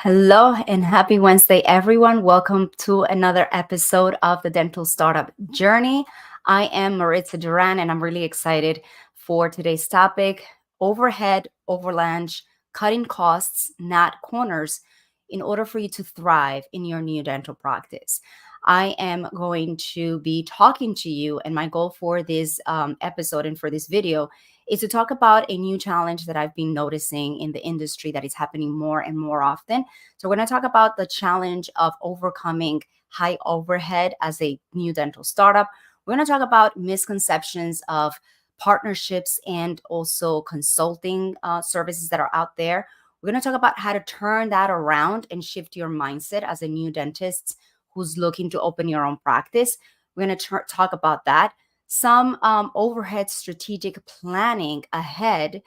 Hello and happy Wednesday, everyone. Welcome to another episode of the Dental Startup Journey. I am Maritza Duran, and I'm really excited for today's topic: overhead, avalanche, cutting costs, not corners, in order for you to thrive in your new dental practice. I am going to be talking to you, and my goal for this episode and for this video is to talk about a new challenge that I've been noticing in the industry that is happening more and more often. So we're going to talk about the challenge of overcoming high overhead as a new dental startup. We're going to talk about misconceptions of partnerships and also consulting services that are out there. We're going to talk about how to turn that around and shift your mindset as a new dentist who's looking to open your own practice. We're going to talk about that. Some overhead strategic planning ahead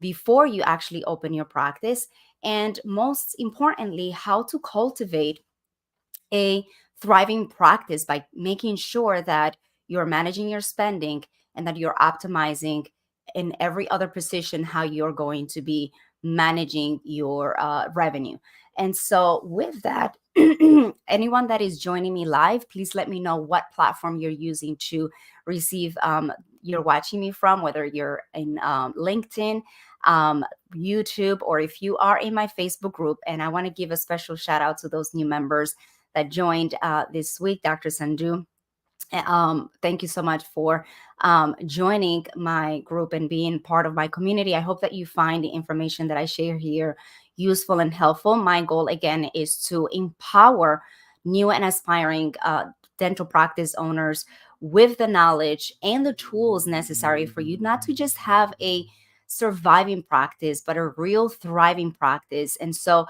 before you actually open your practice. And most importantly, how to cultivate a thriving practice by making sure that you're managing your spending and that you're optimizing in every other position how you're going to be managing your revenue. And so, with that, anyone that is joining me live, please let me know what platform you're using to receive you're watching me from, whether you're in LinkedIn, YouTube, or if you are in my Facebook group. And I want to give a special shout out to those new members that joined this week, Dr. Sandhu. Thank you so much for joining my group and being part of my community. I hope that you find the information that I share here useful and helpful. My goal, again, is to empower new and aspiring dental practice owners with the knowledge and the tools necessary for you not to just have a surviving practice, but a real thriving practice. And so,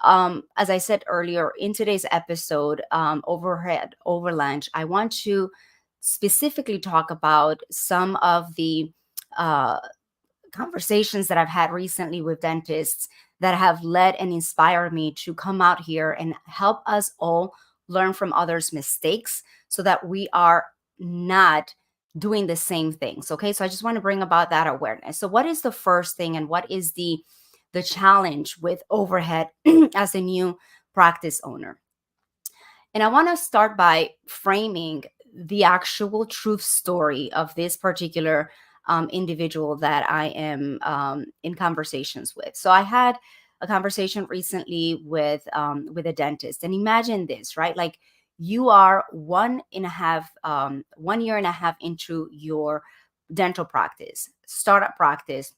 as I said earlier, in today's episode, Overhead Avalanche, I want to specifically talk about some of the uh, conversations that I've had recently with dentists that have led and inspired me to come out here and help us all learn from others' mistakes so that we are not doing the same things. Okay. So I just want to bring about that awareness. So what is the first thing and what is the challenge with overhead as a new practice owner? And I want to start by framing the actual truth story of this particular individual that I am in conversations with. So I had a conversation recently with a dentist, and imagine this, right? Like you are 1 year and a half into your dental practice, startup practice.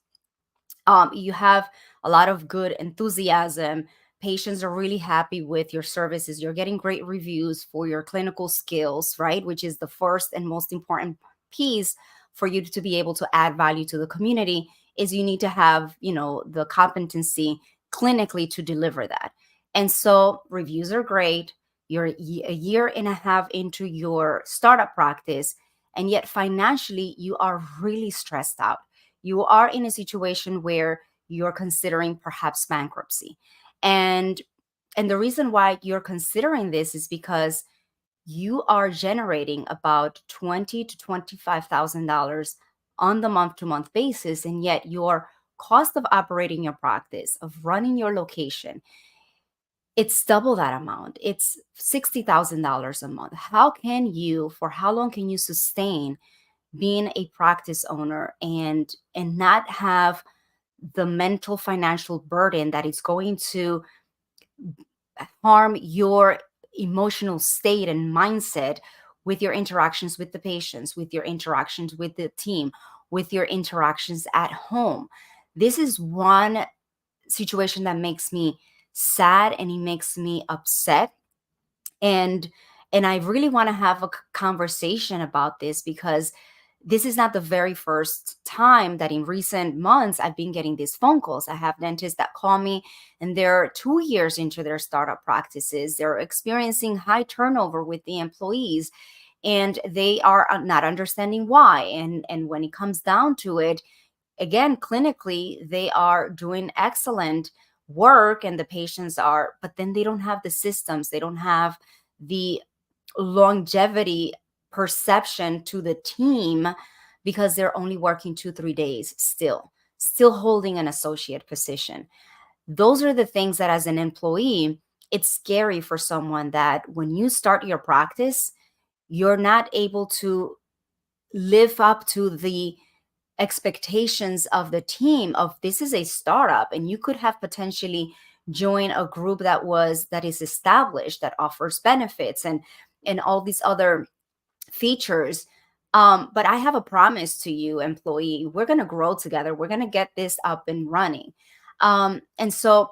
You have a lot of good enthusiasm. Patients are really happy with your services. You're getting great reviews for your clinical skills, right? Which is the first and most important piece for you to be able to add value to the community is you need to have, the competency clinically to deliver that. And so reviews are great. You're a year and a half into your startup practice, and yet financially you are really stressed out. You are in a situation where you're considering perhaps bankruptcy. And and the reason why you're considering this is because you are generating about 20 to $25,000 on the month to month basis, and yet your cost of operating your practice, of running your location, it's double that amount. It's $60,000 a month. For how long can you sustain being a practice owner and not have the mental financial burden that is going to harm your emotional state and mindset with your interactions with the patients, with your interactions with the team, with your interactions at home? This is one situation that makes me sad and it makes me upset, and I really want to have a conversation about this because this is not the very first time that in recent months I've been getting these phone calls. I have dentists that call me and they're 2 years into their startup practices. They're experiencing high turnover with the employees and they are not understanding why. And when it comes down to it, again, clinically, they are doing excellent work and the patients are, but then they don't have the systems, they don't have the longevity perception to the team because they're only working 2 3 days still holding an associate position. Those are the things that, as an employee, it's scary for someone that when you start your practice, you're not able to live up to the expectations of the team of this is a startup, and you could have potentially joined a group that is established, that offers benefits and all these other features. But I have a promise to you, employee. We're going to grow together. We're going to get this up and running. And so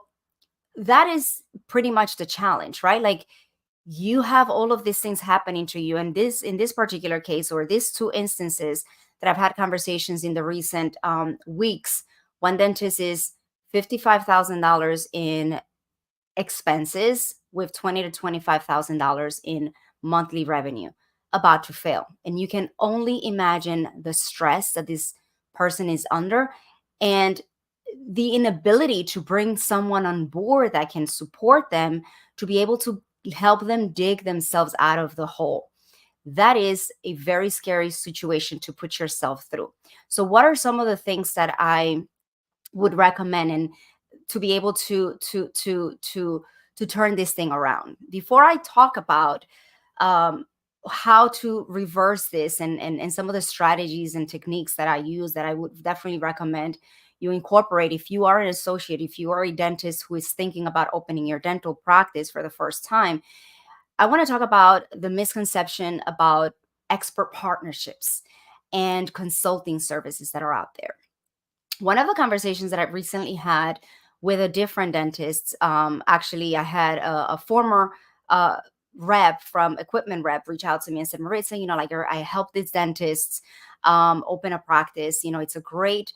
that is pretty much the challenge, right? Like, you have all of these things happening to you. And this, in this particular case, or these two instances that I've had conversations in the recent weeks, one dentist is $55,000 in expenses with $20 to $25,000 in monthly revenue, about to fail. And you can only imagine the stress that this person is under, and the inability to bring someone on board that can support them to be able to help them dig themselves out of the hole. That is a very scary situation to put yourself through. So what are some of the things that I would recommend, and to be able to turn this thing around? Before I talk about um, how to reverse this, and some of the strategies and techniques that I use, that I would definitely recommend you incorporate if you are an associate, if you are a dentist who is thinking about opening your dental practice for the first time, I want to talk about the misconception about expert partnerships and consulting services that are out there. One of the conversations that I recently had with a different dentist, actually, I had a former uh, rep from Equipment Rep reach out to me and said, Maritza, like, I help these dentists open a practice. It's a great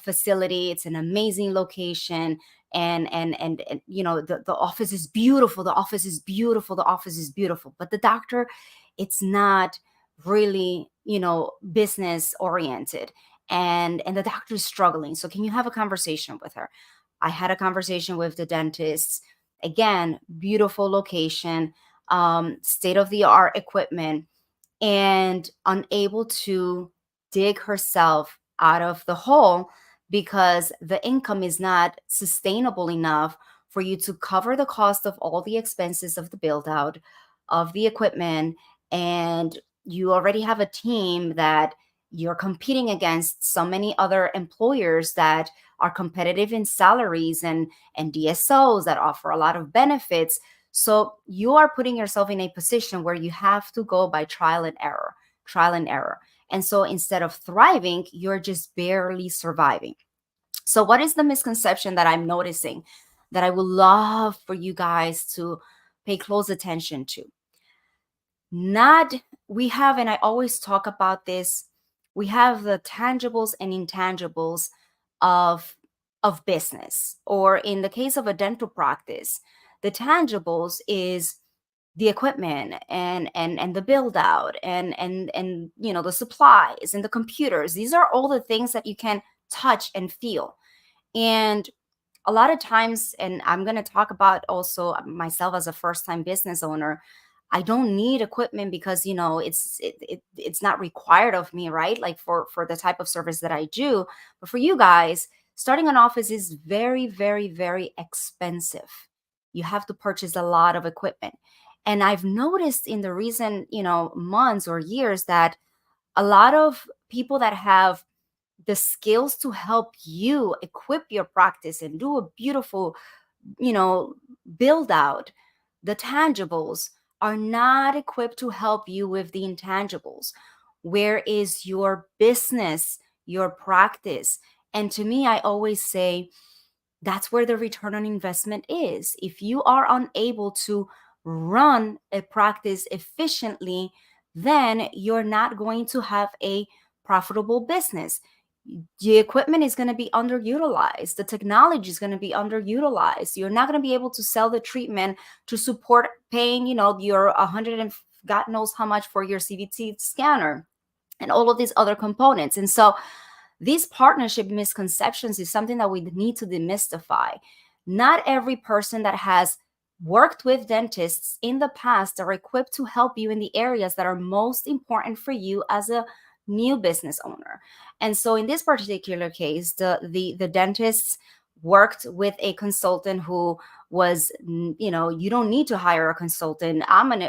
facility. It's an amazing location. And the office is beautiful. The office is beautiful. The office is beautiful. But the doctor, it's not really, business oriented, and the doctor is struggling. So can you have a conversation with her? I had a conversation with the dentist. Again, beautiful location, state of the art equipment, and unable to dig herself out of the hole because the income is not sustainable enough for you to cover the cost of all the expenses of the build out of the equipment. And you already have a team that you're competing against so many other employers that are competitive in salaries and DSOs that offer a lot of benefits. So you are putting yourself in a position where you have to go by trial and error, trial and error. And so instead of thriving, you're just barely surviving. So what is the misconception that I'm noticing that I would love for you guys to pay close attention to? Not, we have, and I always talk about this, we have the tangibles and intangibles of business, or in the case of a dental practice, the tangibles is the equipment and the build out and the supplies and the computers. These are all the things that you can touch and feel. And a lot of times, and I'm going to talk about also myself as a first time business owner, I don't need equipment because it's not required of me, right? Like for the type of service that I do. But for you guys, starting an office is very, very, very expensive. You have to purchase a lot of equipment. And I've noticed in the recent, months or years that a lot of people that have the skills to help you equip your practice and do a beautiful, you know, build out, the tangibles, are not equipped to help you with the intangibles. Where is your business, your practice? And to me, I always say that's where the return on investment is. If you are unable to run a practice efficiently, then you're not going to have a profitable business. The equipment is going to be underutilized. The technology is going to be underutilized. You're not going to be able to sell the treatment to support paying, your 100 and God knows how much for your CBT scanner and all of these other components. And so these partnership misconceptions is something that we need to demystify. Not every person that has worked with dentists in the past are equipped to help you in the areas that are most important for you as a new business owner. And so in this particular case, the dentists worked with a consultant who was, you don't need to hire a consultant. I'm an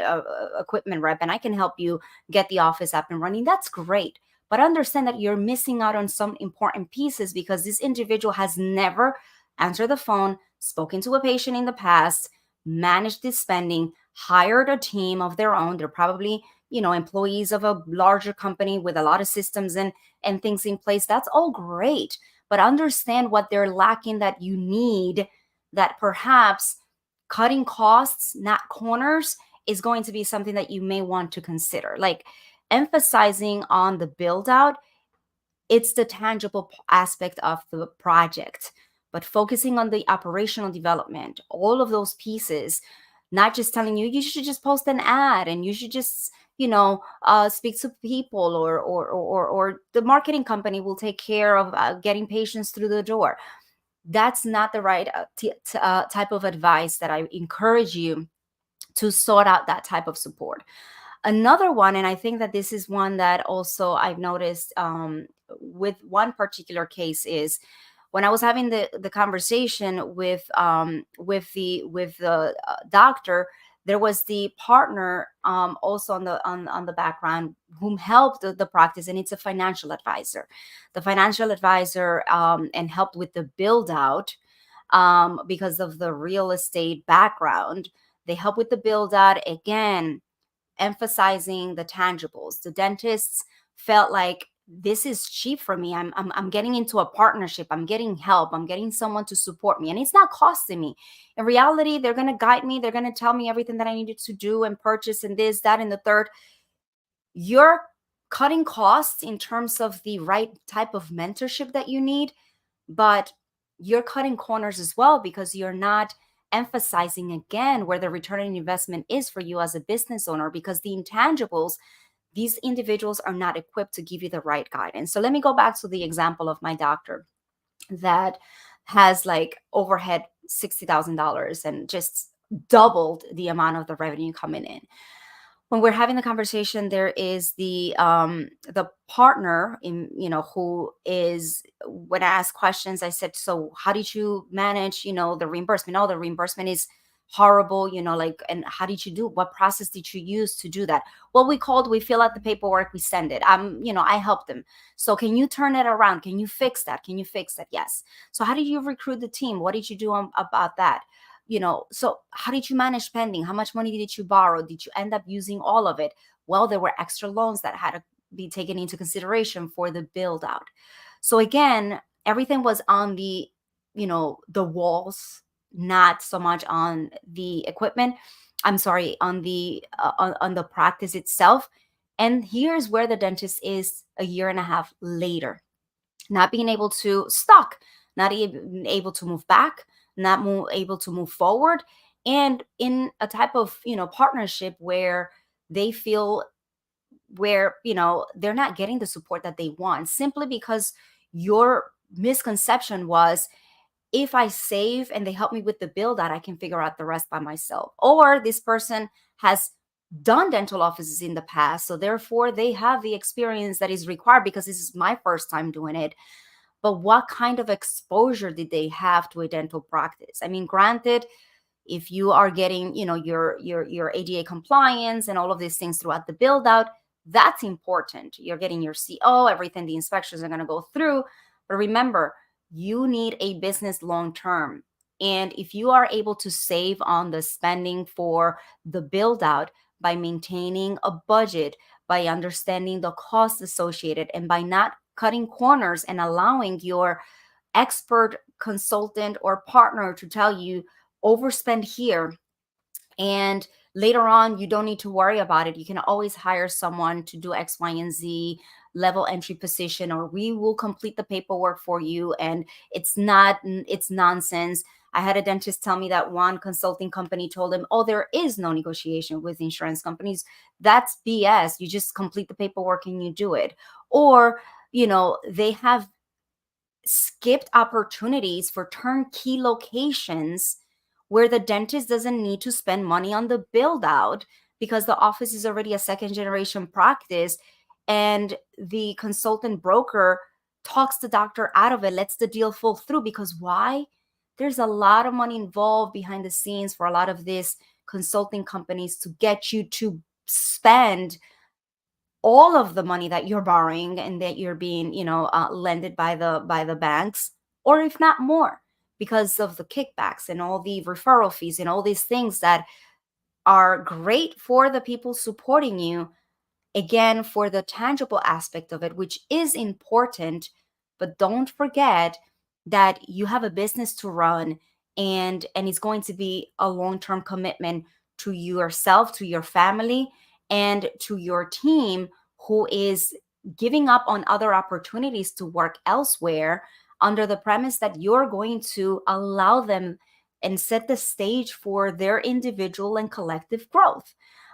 equipment rep and I can help you get the office up and running. That's great. But understand that you're missing out on some important pieces because this individual has never answered the phone, spoken to a patient in the past, managed this spending, hired a team of their own. They're probably, employees of a larger company with a lot of systems and things in place. That's all great. But understand what they're lacking that you need, that perhaps cutting costs, not corners, is going to be something that you may want to consider. Like emphasizing on the build out, it's the tangible aspect of the project, but focusing on the operational development, all of those pieces, not just telling you should just post an ad and you should just speak to people, or the marketing company will take care of getting patients through the door. That's not the right type of advice that I encourage you to sort out that type of support. Another one, and I think that this is one that also I've noticed with one particular case, is when I was having the conversation with the doctor. There was the partner also on the background whom helped the practice, and it's a financial advisor. The financial advisor and helped with the build out because of the real estate background. They help with the build out again, emphasizing the tangibles. The dentists felt like this is cheap for me. I'm getting into a partnership. I'm getting help. I'm getting someone to support me, and it's not costing me. In reality, they're going to guide me. They're going to tell me everything that I needed to do and purchase and this, that, and the third. You're cutting costs in terms of the right type of mentorship that you need, but you're cutting corners as well because you're not emphasizing again where the return on investment is for you as a business owner, because the intangibles, these individuals are not equipped to give you the right guidance. So let me go back to the example of my doctor that has like overhead $60,000 and just doubled the amount of the revenue coming in. When we're having the conversation, there is the partner in, who is, when I ask questions, I said, so how did you manage, the reimbursement? Oh, the reimbursement is horrible, like, and how did you do, what process did you use to do that? Well, we fill out the paperwork, we send it. I help them. So can you turn it around? Can you fix that? Can you fix that? Yes. So how did you recruit the team? What did you do about that? So how did you manage spending? How much money did you borrow? Did you end up using all of it? Well, there were extra loans that had to be taken into consideration for the build out. So again, everything was on the walls, not so much on the equipment. I'm sorry, on the practice itself. And here's where the dentist is a year and a half later, not being able to stock, not even able to move back, able to move forward, and in a type of partnership where they feel, where they're not getting the support that they want, simply because your misconception was, if I save and they help me with the build out, I can figure out the rest by myself. Or this person has done dental offices in the past, so therefore they have the experience that is required because this is my first time doing it. But what kind of exposure did they have to a dental practice? I mean, granted, if you are getting, your ADA compliance and all of these things throughout the build out, that's important. You're getting your CO, everything the inspectors are going to go through. But remember, you need a business long term. And if you are able to save on the spending for the build out by maintaining a budget, by understanding the costs associated, and by not cutting corners and allowing your expert consultant or partner to tell you overspend here, and later on you don't need to worry about it, you can always hire someone to do X, Y, and Z level entry position, or we will complete the paperwork for you, and it's nonsense. I had a dentist tell me that one consulting company told him, oh, there is no negotiation with insurance companies. That's BS. You just complete the paperwork and you do it. Or they have skipped opportunities for turnkey locations where the dentist doesn't need to spend money on the build out because the office is already a second generation practice, and the consultant broker talks the doctor out of it, lets the deal fall through. Because why? There's a lot of money involved behind the scenes for a lot of these consulting companies to get you to spend all of the money that you're borrowing and that you're being, lended by the banks, or if not more, because of the kickbacks and all the referral fees and all these things that are great for the people supporting you, again, for the tangible aspect of it, which is important. But don't forget that you have a business to run, and it's going to be a long-term commitment to yourself, to your family, and to your team, who is giving up on other opportunities to work elsewhere under the premise that you're going to allow them and set the stage for their individual and collective growth.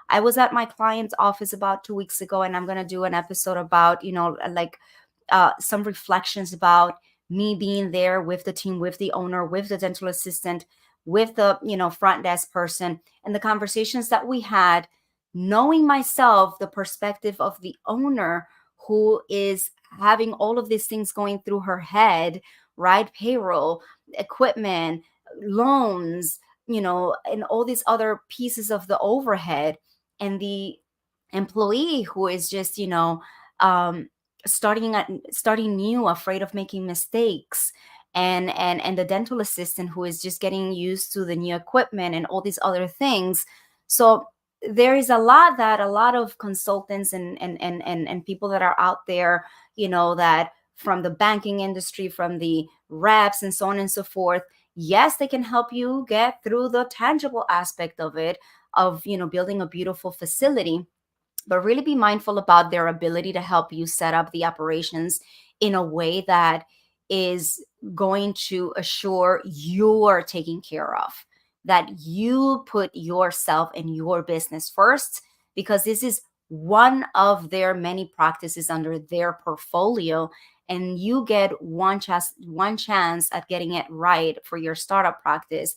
I was at my client's office about 2 weeks ago, and I'm going to do an episode about, like some reflections about me being there with the team, with the owner, with the dental assistant, with the, front desk person, and the conversations that we had, knowing myself the perspective of the owner who is having all of these things going through her head, right? Payroll, equipment, loans, and all these other pieces of the overhead, and the employee who is just, um, starting new, afraid of making mistakes, and the dental assistant who is just getting used to the new equipment and all these other things. So there is a lot of consultants and people that are out there, that from the banking industry, from the reps and so on and so forth. Yes, they can help you get through the tangible aspect of it, of, building a beautiful facility, but really be mindful about their ability to help you set up the operations in a way that is going to assure you're taken care of, that you put yourself and your business first, because this is one of their many practices under their portfolio, and you get one chance at getting it right for your startup practice.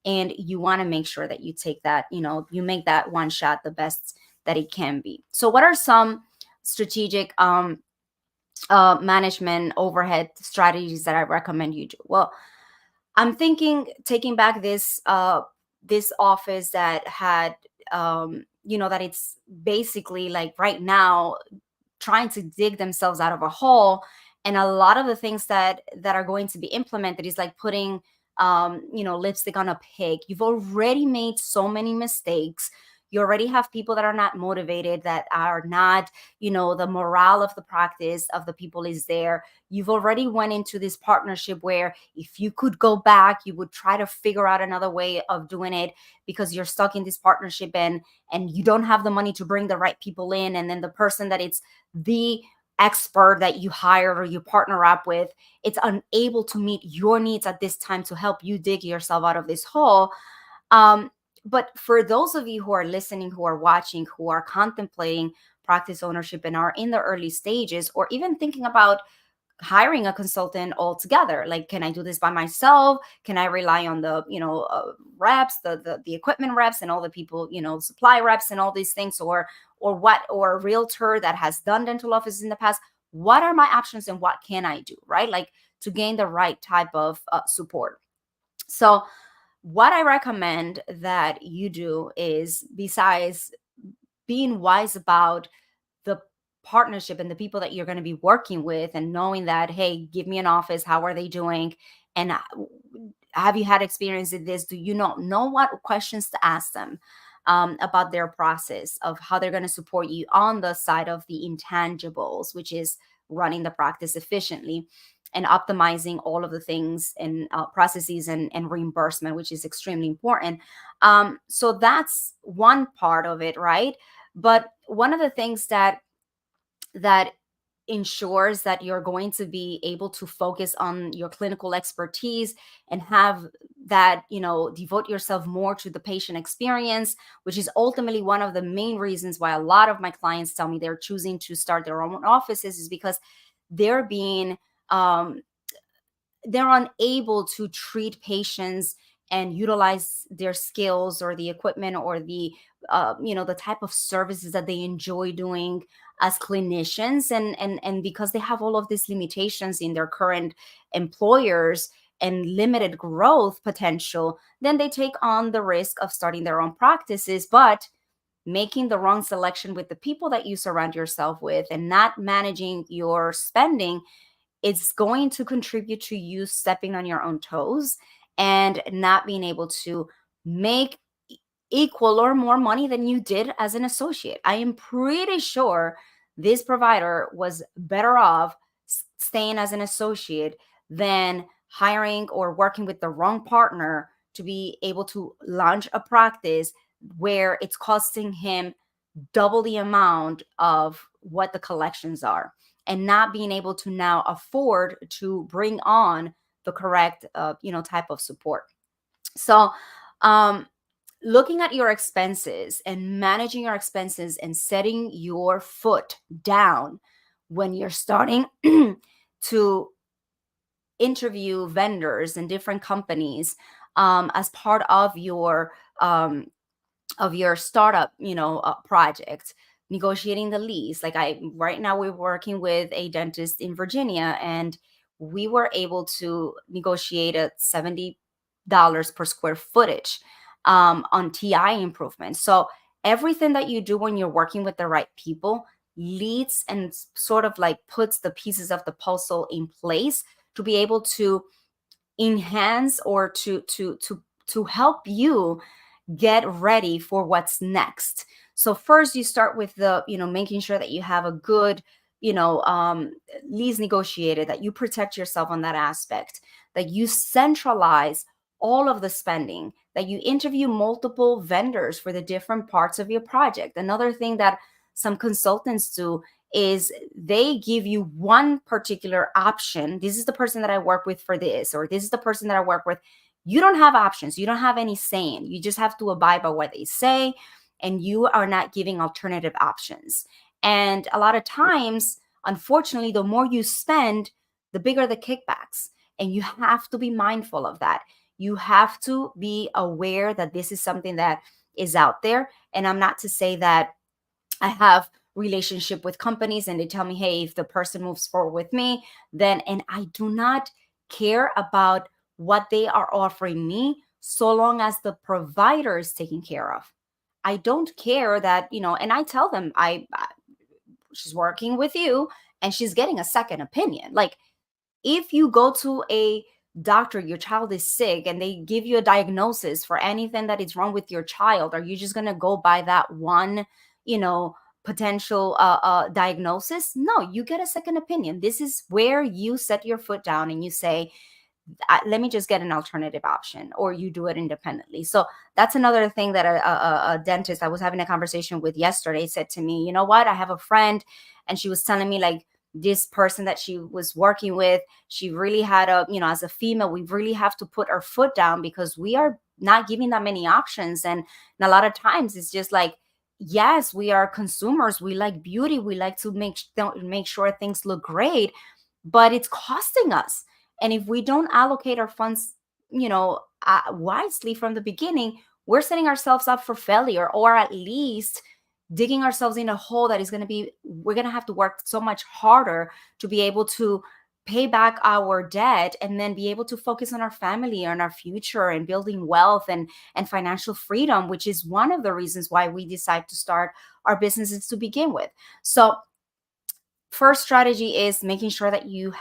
And you want to make sure that you take that, you make that one shot the best that it can be. So what are some strategic management overhead strategies that I recommend you do? Well, I'm thinking taking back this office that had, that it's basically like right now trying to dig themselves out of a hole. And a lot of the things that are going to be implemented is like putting, lipstick on a pig. You've already made so many mistakes. You already have people that are not motivated, that are not, the morale of the practice of the people is there. You've already went into this partnership where if you could go back, you would try to figure out another way of doing it, because you're stuck in this partnership, and you don't have the money to bring the right people in. And then the person that it's the expert that you hired or you partner up with, it's unable to meet your needs at this time to help you dig yourself out of this hole. um, but for those of you who are listening, who are watching, who are contemplating practice ownership and are in the early stages, or even thinking about hiring a consultant altogether, like, can I do this by myself? Can I rely on the, reps, the equipment reps, and all the people, supply reps and all these things, or a realtor that has done dental offices in the past? What are my options and what can I do, right? Like, to gain the right type of support. So what I recommend that you do is, besides being wise about the partnership and the people that you're going to be working with, and knowing that, hey, give me an office, how are they doing, and have you had experience in this, do you not know what questions to ask them, about their process of how they're going to support you on the side of the intangibles, which is running the practice efficiently and optimizing all of the things and processes and reimbursement, which is extremely important. So that's one part of it, right? But one of the things that ensures that you're going to be able to focus on your clinical expertise and have that, devote yourself more to the patient experience, which is ultimately one of the main reasons why a lot of my clients tell me they're choosing to start their own offices, is because they're being um, they're unable to treat patients and utilize their skills or the equipment or the, the type of services that they enjoy doing as clinicians, and because they have all of these limitations in their current employers, and limited growth potential, then they take on the risk of starting their own practices, but making the wrong selection with the people that you surround yourself with and not managing your spending, it's going to contribute to you stepping on your own toes and not being able to make equal or more money than you did as an associate. I am pretty sure this provider was better off staying as an associate than hiring or working with the wrong partner to be able to launch a practice where it's costing him double the amount of what the collections are, and not being able to now afford to bring on the correct type of support. So um looking at your expenses and managing your expenses and setting your foot down when you're starting to interview vendors and different companies, as part of your startup, project, negotiating the lease. Like, I right now we're working with a dentist in Virginia, and we were able to negotiate a $70 per square footage on TI improvements. So everything that you do when you're working with the right people leads and sort of like puts the pieces of the puzzle in place to be able to enhance or to help you get ready for what's next. So first you start with the, making sure that you have a good, you know, um, lease negotiated, that you protect yourself on that aspect, that you centralize all of the spending, that you interview multiple vendors for the different parts of your project. Another thing that some consultants do is they give you one particular option. This is the person that I work with for this, or this is the person that I work with. You don't have options. You don't have any saying. You just have to abide by what they say, and you are not giving alternative options. And a lot of times, unfortunately, the more you spend, the bigger the kickbacks. And you have to be mindful of that. You have to be aware that this is something that is out there. And I'm not to say that I have relationship with companies and they tell me, hey, if the person moves forward with me, then, and I do not care about what they are offering me so long as the provider is taken care of. I don't care that, and I tell them she's working with you and she's getting a second opinion. Like, if you go to a doctor, your child is sick, and they give you a diagnosis for anything that is wrong with your child, are you just going to go by that one, you know, potential diagnosis? No, you get a second opinion. This is where you set your foot down and you say, let me just get an alternative option, or you do it independently. So that's another thing that a dentist I was having a conversation with yesterday said to me, you know what, I have a friend, and she was telling me, like, this person that she was working with, she really had as a female, we really have to put our foot down because we are not giving that many options. And a lot of times it's just like, yes, we are consumers, we like beauty, we like to make sure things look great, but it's costing us. And if we don't allocate our funds, wisely from the beginning, we're setting ourselves up for failure, or at least digging ourselves in a hole that is we're going to have to work so much harder to be able to pay back our debt, and then be able to focus on our family and our future and building wealth and financial freedom, which is one of the reasons why we decide to start our businesses to begin with. So first strategy is making sure that you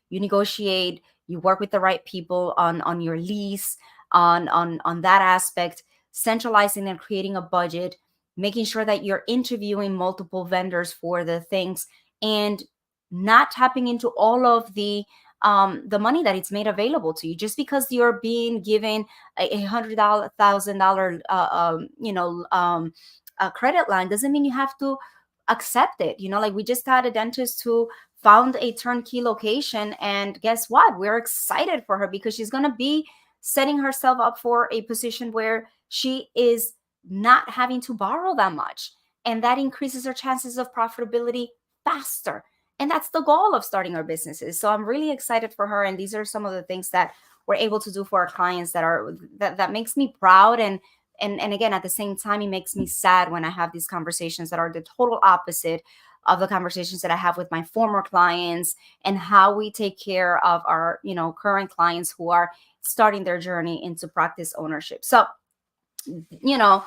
negotiate, you work with the right people on your lease, on that aspect, centralizing and creating a budget, making sure that you're interviewing multiple vendors for the things, and not tapping into all of the money that it's made available to you. Just because you're being given $100,000 a credit line doesn't mean you have to accept it. Like, we just had a dentist who found a turnkey location, and guess what, we're excited for her because she's going to be setting herself up for a position where she is not having to borrow that much, and that increases her chances of profitability faster. And that's the goal of starting our businesses. So I'm really excited for her, and these are some of the things that we're able to do for our clients that makes me proud. And again, at the same time, it makes me sad when I have these conversations that are the total opposite of the conversations that I have with my former clients and how we take care of our, current clients who are starting their journey into practice ownership. So, you know,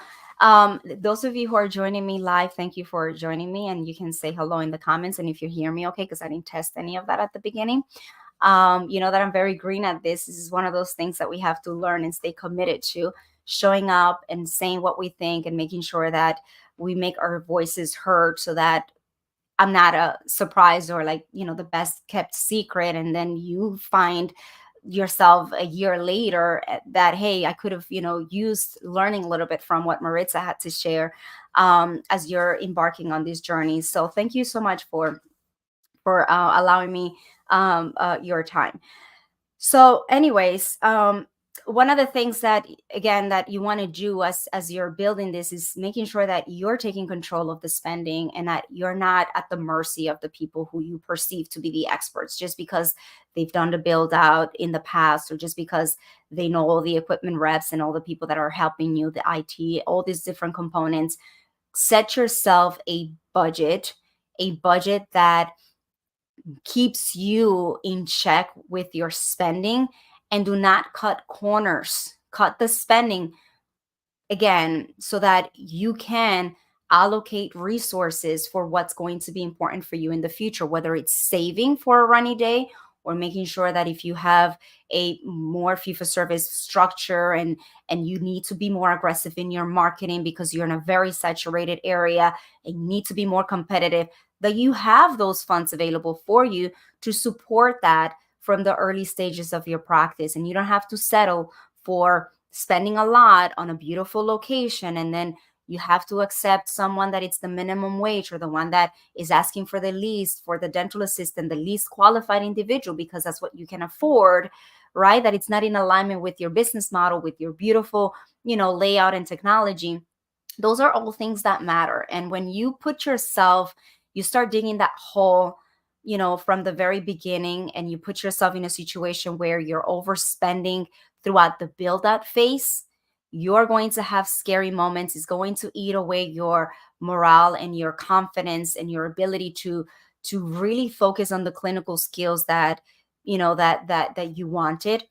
those of you who are joining me live, thank you for joining me. And you can say hello in the comments. And if you hear me, okay, because I didn't test any of that at the beginning. You know that I'm very green at this. This is one of those things that we have to learn and stay committed to, showing up and saying what we think and making sure that we make our voices heard so that I'm not a surprise or like, the best kept secret. And then you find yourself a year later that, hey, I could have, used learning a little bit from what Maritza had to share as you're embarking on this journey. So thank you so much for allowing me your time. So, anyways, one of the things that again that you want to do as you're building this is making sure that you're taking control of the spending and that you're not at the mercy of the people who you perceive to be the experts just because they've done the build out in the past or just because they know all the equipment reps and all the people that are helping you, the IT, all these different components. Set yourself a budget that keeps you in check with your spending, and do not cut corners. Cut the spending again so that you can allocate resources for what's going to be important for you in the future, whether it's saving for a rainy day or making sure that if you have a more fee for service structure and you need to be more aggressive in your marketing because you're in a very saturated area and you need to be more competitive, that you have those funds available for you to support that from the early stages of your practice. And you don't have to settle for spending a lot on a beautiful location and then you have to accept someone that it's the minimum wage or the one that is asking for the least for the dental assistant, the least qualified individual, because that's what you can afford, right? That it's not in alignment with your business model, with your beautiful, layout and technology. Those are all things that matter. And when you put yourself, you start digging that hole, from the very beginning, and you put yourself in a situation where you're overspending throughout the build out phase, you're going to have scary moments. It's going to eat away your morale and your confidence and your ability to really focus on the clinical skills that that you wanted.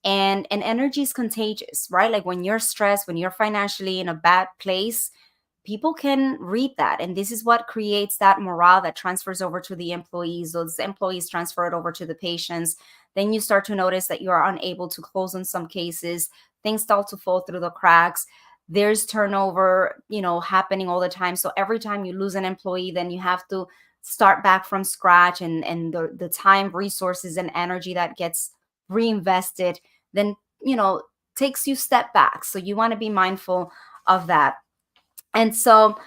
And energy is contagious, right? Like when you're stressed, when you're financially in a bad place, people can read that, and this is what creates that morale that transfers over to the employees. Those employees transfer it over to the patients. Then you start to notice that you are unable to close in some cases. Things start to fall through the cracks. There's turnover happening all the time. So every time you lose an employee, then you have to start back from scratch, and the time, resources, and energy that gets reinvested then takes you step back. So you want to be mindful of that. And so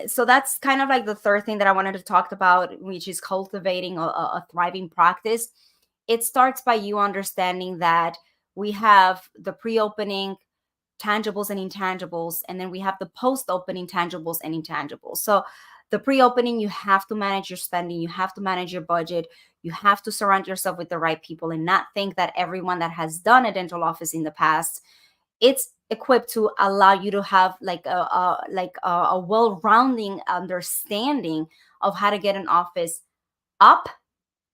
so that's kind of like the third thing that I wanted to talk about, which is cultivating a thriving practice. It starts by you understanding that we have the pre-opening tangibles and intangibles, and then we have the post-opening tangibles and intangibles. So the pre-opening, you have to manage your spending, you have to manage your budget, you have to surround yourself with the right people and not think that everyone that has done a dental office in the past, it's equipped to allow you to have like a well-rounding understanding of how to get an office up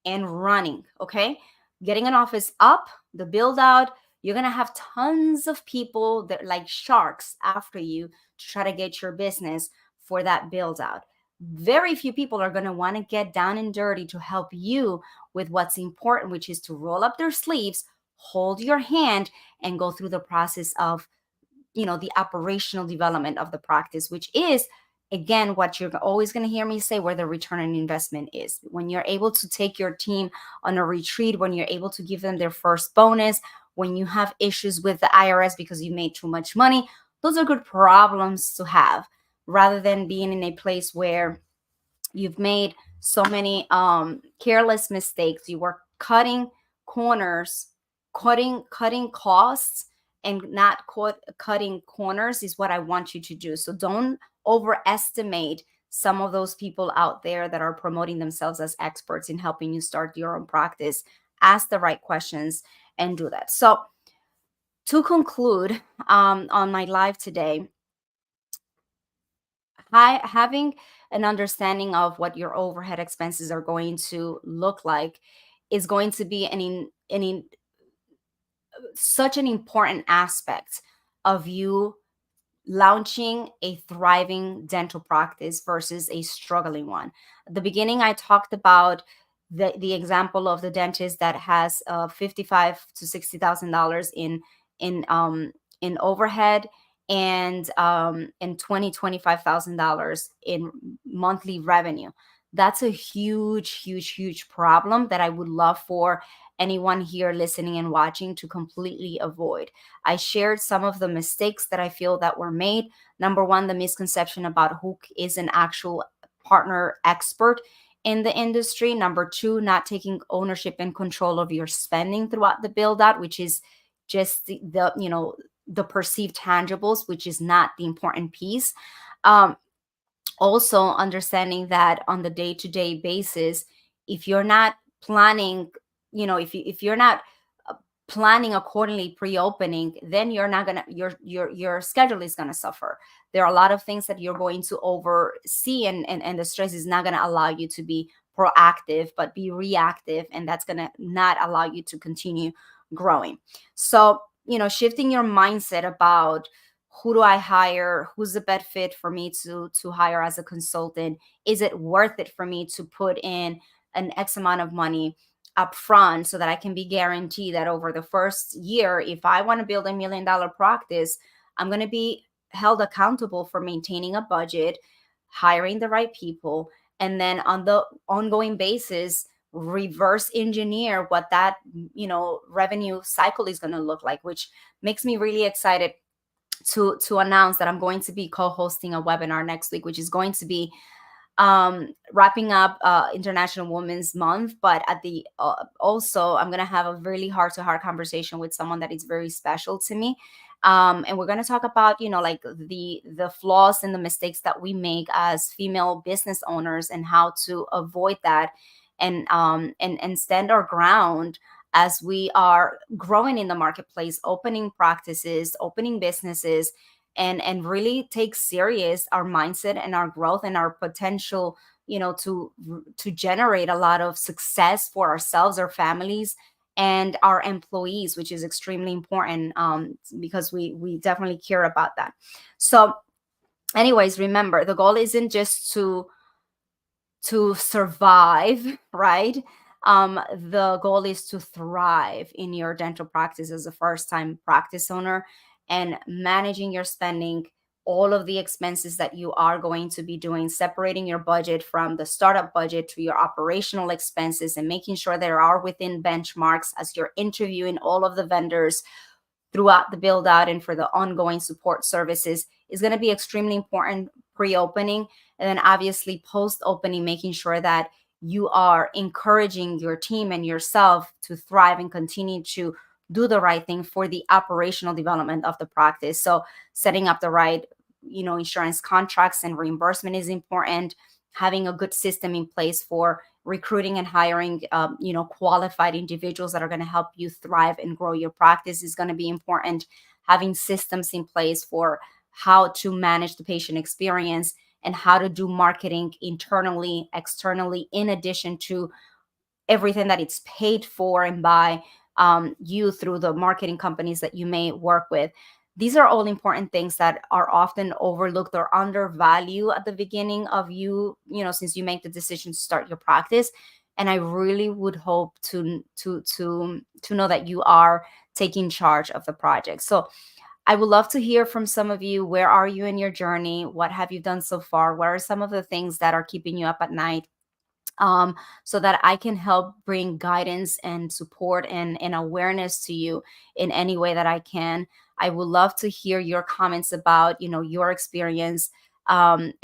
and running. Okay, getting an office up, the build out, you're gonna have tons of people that like sharks after you to try to get your business for that build out. Very few people are going to want to get down and dirty to help you with what's important, which is to roll up their sleeves, hold your hand, and go through the process of the operational development of the practice, which is again what you're always going to hear me say, where the return on investment is. When you're able to take your team on a retreat, when you're able to give them their first bonus, when you have issues with the IRS because you made too much money, those are good problems to have, rather than being in a place where you've made so many careless mistakes. You were cutting corners, cutting costs, and not cutting corners is what I want you to do. So don't overestimate some of those people out there that are promoting themselves as experts in helping you start your own practice. Ask the right questions and do that. So to conclude on my live today, having an understanding of what your overhead expenses are going to look like is going to be such an important aspect of you launching a thriving dental practice versus a struggling one. At the beginning, I talked about the example of the dentist that has 55 to $60,000 in overhead and 25,000 in monthly revenue. That's a huge problem that I would love for anyone here listening and watching to completely avoid. I shared some of the mistakes that I feel that were made. Number one, the misconception about who is an actual partner expert in the industry. Number two, not taking ownership and control of your spending throughout the build out, which is just the perceived tangibles, which is not the important piece. Um, Also understanding that on the day-to-day basis, if you're not planning, if you're not uh, planning accordingly pre-opening, then you're not gonna your schedule is gonna suffer. There are a lot of things that you're going to oversee, and the stress is not gonna allow you to be proactive but be reactive, and that's gonna not allow you to continue growing. So shifting your mindset about who do I hire? Who's the best fit for me to hire as a consultant? Is it worth it for me to put in an X amount of money up front so that I can be guaranteed that over the first year, if I want to build $1 million practice, I'm going to be held accountable for maintaining a budget, hiring the right people, and then on the ongoing basis, reverse engineer what that revenue cycle is going to look like, which makes me really excited to announce that I'm going to be co-hosting a webinar next week, which is going to be wrapping up International Women's Month. But at the also, I'm going to have a really heart-to-heart conversation with someone that is very special to me. And we're going to talk about like the flaws and the mistakes that we make as female business owners and how to avoid that and stand our ground as we are growing in the marketplace, opening practices, opening businesses, and really take serious our mindset and our growth and our potential, to generate a lot of success for ourselves, our families, and our employees, which is extremely important, because we definitely care about that. So, anyways, remember the goal isn't just to survive, right? The goal is to thrive in your dental practice as a first time practice owner and managing your spending, all of the expenses that you are going to be doing, separating your budget from the startup budget to your operational expenses, and making sure they are within benchmarks as you're interviewing all of the vendors throughout the build out and for the ongoing support services is going to be extremely important pre-opening. And then obviously post opening, making sure that you are encouraging your team and yourself to thrive and continue to do the right thing for the operational development of the practice. So setting up the right insurance contracts and reimbursement is important. Having a good system in place for recruiting and hiring qualified individuals that are going to help you thrive and grow your practice is going to be important. Having systems in place for how to manage the patient experience and how to do marketing internally, externally, in addition to everything that it's paid for and by you through the marketing companies that you may work with. These are all important things that are often overlooked or undervalued at the beginning of since you make the decision to start your practice. And I really would hope to know that you are taking charge of the project. So I would love to hear from some of you. Where are you in your journey? What have you done so far? What are some of the things that are keeping you up at night? So that I can help bring guidance and support and awareness to you in any way that I can. I would love to hear your comments about your experience, and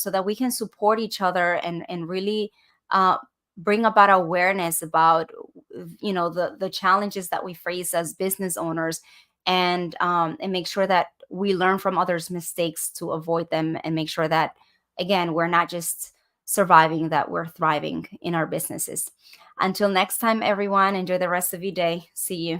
so that we can support each other and really uh, bring about awareness about the challenges that we face as business owners, and make sure that we learn from others' mistakes to avoid them, and make sure that again we're not just surviving, that we're thriving in our businesses. Until next time, everyone, enjoy the rest of your day. See you.